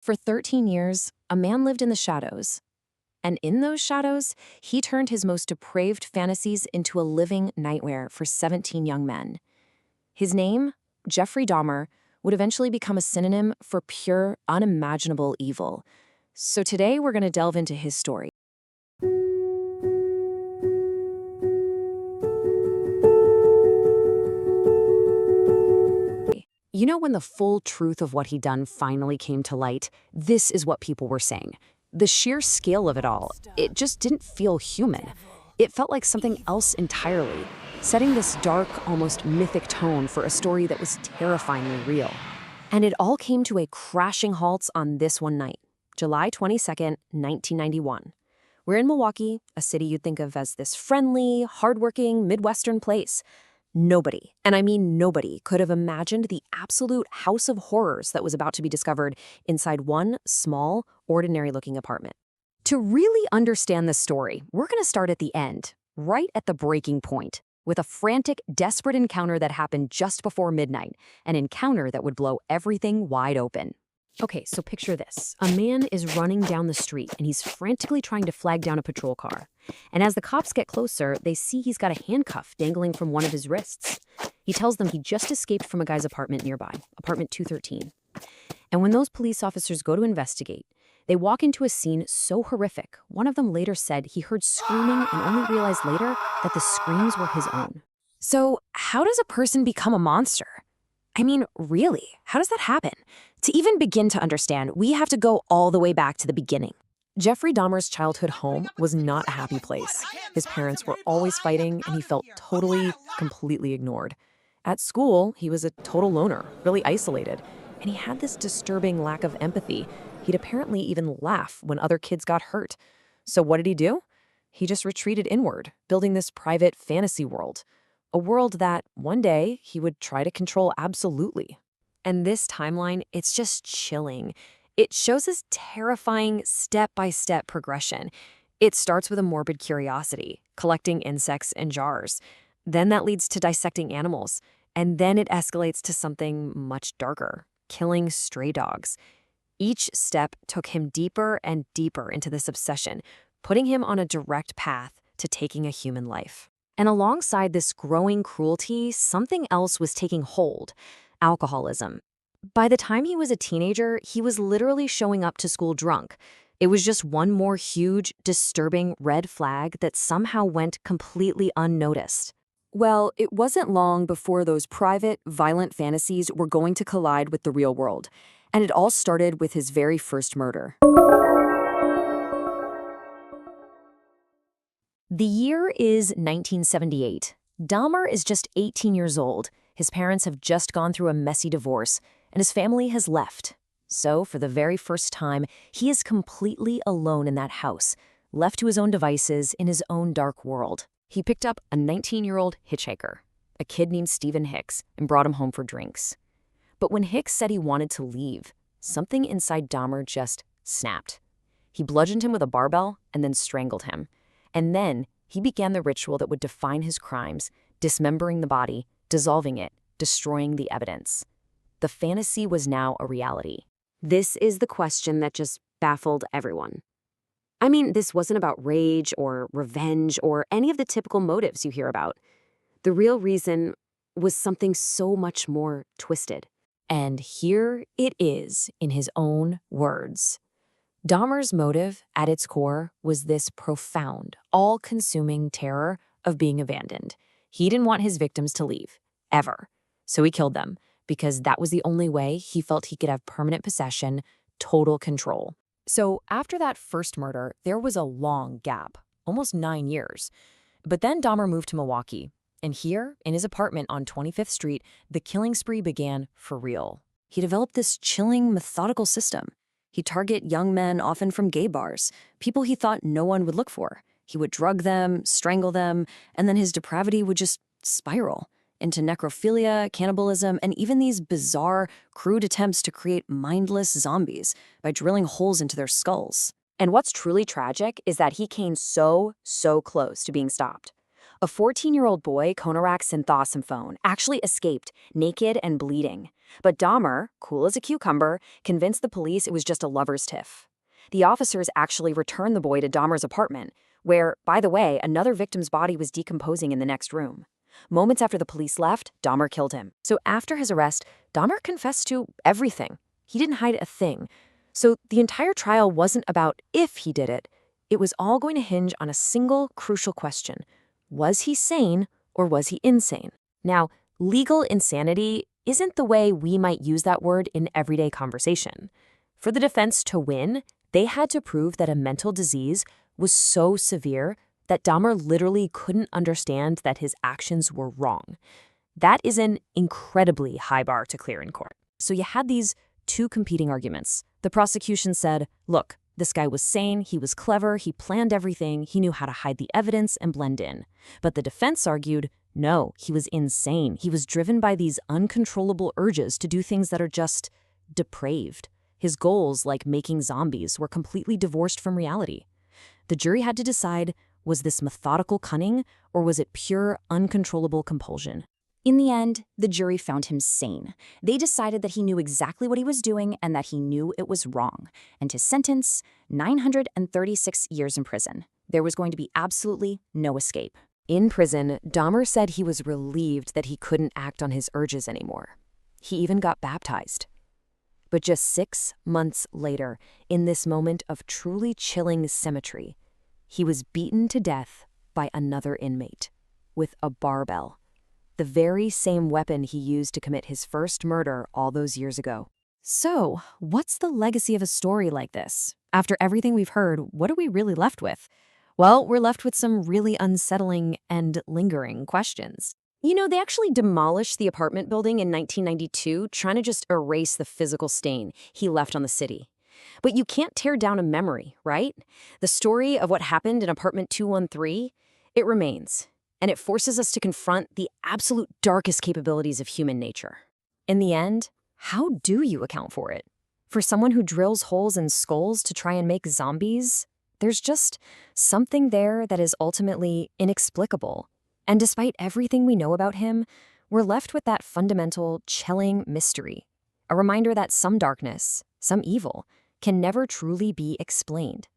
For 13 years, a man lived in the shadows. And in those shadows, he turned his most depraved fantasies into a living nightmare for 17 young men. His name, Jeffrey Dahmer, would eventually become a synonym for pure, unimaginable evil. So today we're going to delve into his story. You know, when the full truth of what he'd done finally came to light, this is what people were saying. The sheer scale of it all, it just didn't feel human. It felt like something else entirely, setting this dark, almost mythic tone for a story that was terrifyingly real. And it all came to a crashing halt on this one night, July 22nd, 1991. We're in Milwaukee, a city you'd think of as this friendly, hardworking, Midwestern place. Nobody, and I mean nobody, could have imagined the absolute house of horrors that was about to be discovered inside one small, ordinary-looking apartment. To really understand this story, we're going to start at the end, right at the breaking point, with a frantic, desperate encounter that happened just before midnight, an encounter that would blow everything wide open. Okay, so picture this. A man is running down the street, and he's frantically trying to flag down a patrol car. And as the cops get closer, they see he's got a handcuff dangling from one of his wrists. He tells them he just escaped from a guy's apartment nearby, apartment 213. And when those police officers go to investigate, they walk into a scene so horrific, one of them later said he heard screaming and only realized later that the screams were his own. So how does a person become a monster? I mean, really, how does that happen? To even begin to understand, we have to go all the way back to the beginning. Jeffrey Dahmer's childhood home was not a happy place. His parents were always fighting, and he felt totally, completely ignored. At school, he was a total loner, really isolated, and he had this disturbing lack of empathy. He'd apparently even laugh when other kids got hurt. So what did he do? He just retreated inward, building this private fantasy world. A world that, one day, he would try to control absolutely. And this timeline, it's just chilling. It shows this terrifying step-by-step progression. It starts with a morbid curiosity, collecting insects in jars. Then that leads to dissecting animals. And then it escalates to something much darker, killing stray dogs. Each step took him deeper and deeper into this obsession, putting him on a direct path to taking a human life. And alongside this growing cruelty, something else was taking hold: alcoholism. By the time he was a teenager, he was literally showing up to school drunk. It was just one more huge, disturbing red flag that somehow went completely unnoticed. Well, it wasn't long before those private, violent fantasies were going to collide with the real world. And it all started with his very first murder. The year is 1978. Dahmer is just 18 years old. His parents have just gone through a messy divorce, and his family has left. So, for the very first time, he is completely alone in that house, left to his own devices in his own dark world. He picked up a 19-year-old hitchhiker, a kid named Stephen Hicks, and brought him home for drinks. But when Hicks said he wanted to leave, something inside Dahmer just snapped. He bludgeoned him with a barbell and then strangled him. And then he began the ritual that would define his crimes, dismembering the body, dissolving it, destroying the evidence. The fantasy was now a reality. This is the question that just baffled everyone. I mean, this wasn't about rage or revenge or any of the typical motives you hear about. The real reason was something so much more twisted. And here it is in his own words. Dahmer's motive, at its core, was this profound, all-consuming terror of being abandoned. He didn't want his victims to leave, ever. So he killed them, because that was the only way he felt he could have permanent possession, total control. So after that first murder, there was a long gap, almost 9 years. But then Dahmer moved to Milwaukee, and here, in his apartment on 25th Street, the killing spree began for real. He developed this chilling, methodical system. He'd target young men, often from gay bars, people he thought no one would look for. He would drug them, strangle them, and then his depravity would just spiral into necrophilia, cannibalism, and even these bizarre, crude attempts to create mindless zombies by drilling holes into their skulls. And what's truly tragic is that he came so close to being stopped. A 14-year-old boy, Konarak Synthosymphone, actually escaped, naked and bleeding. But Dahmer, cool as a cucumber, convinced the police it was just a lover's tiff. The officers actually returned the boy to Dahmer's apartment, where, by the way, another victim's body was decomposing in the next room. Moments after the police left, Dahmer killed him. So after his arrest, Dahmer confessed to everything. He didn't hide a thing. So the entire trial wasn't about if he did it. It was all going to hinge on a single crucial question. Was he sane or was he insane? Now, legal insanity isn't the way we might use that word in everyday conversation. For the defense to win, they had to prove that a mental disease was so severe that Dahmer literally couldn't understand that his actions were wrong. That is an incredibly high bar to clear in court. So you had these two competing arguments. The prosecution said, look, this guy was sane, he was clever, he planned everything, he knew how to hide the evidence and blend in. But the defense argued, no, he was insane. He was driven by these uncontrollable urges to do things that are just depraved. His goals, like making zombies, were completely divorced from reality. The jury had to decide, was this methodical cunning or was it pure, uncontrollable compulsion? In the end, the jury found him sane. They decided that he knew exactly what he was doing and that he knew it was wrong. And his sentence, 936 years in prison. There was going to be absolutely no escape. In prison, Dahmer said he was relieved that he couldn't act on his urges anymore. He even got baptized. But just 6 months later, in this moment of truly chilling symmetry, he was beaten to death by another inmate with a barbell. The very same weapon he used to commit his first murder all those years ago. So, what's the legacy of a story like this? After everything we've heard, what are we really left with? Well, we're left with some really unsettling and lingering questions. You know, they actually demolished the apartment building in 1992, trying to just erase the physical stain he left on the city. But you can't tear down a memory, right? The story of what happened in apartment 213, it remains. And it forces us to confront the absolute darkest capabilities of human nature. In the end, how do you account for it? For someone who drills holes in skulls to try and make zombies, there's just something there that is ultimately inexplicable. And despite everything we know about him, we're left with that fundamental, chilling mystery. A reminder that some darkness, some evil, can never truly be explained.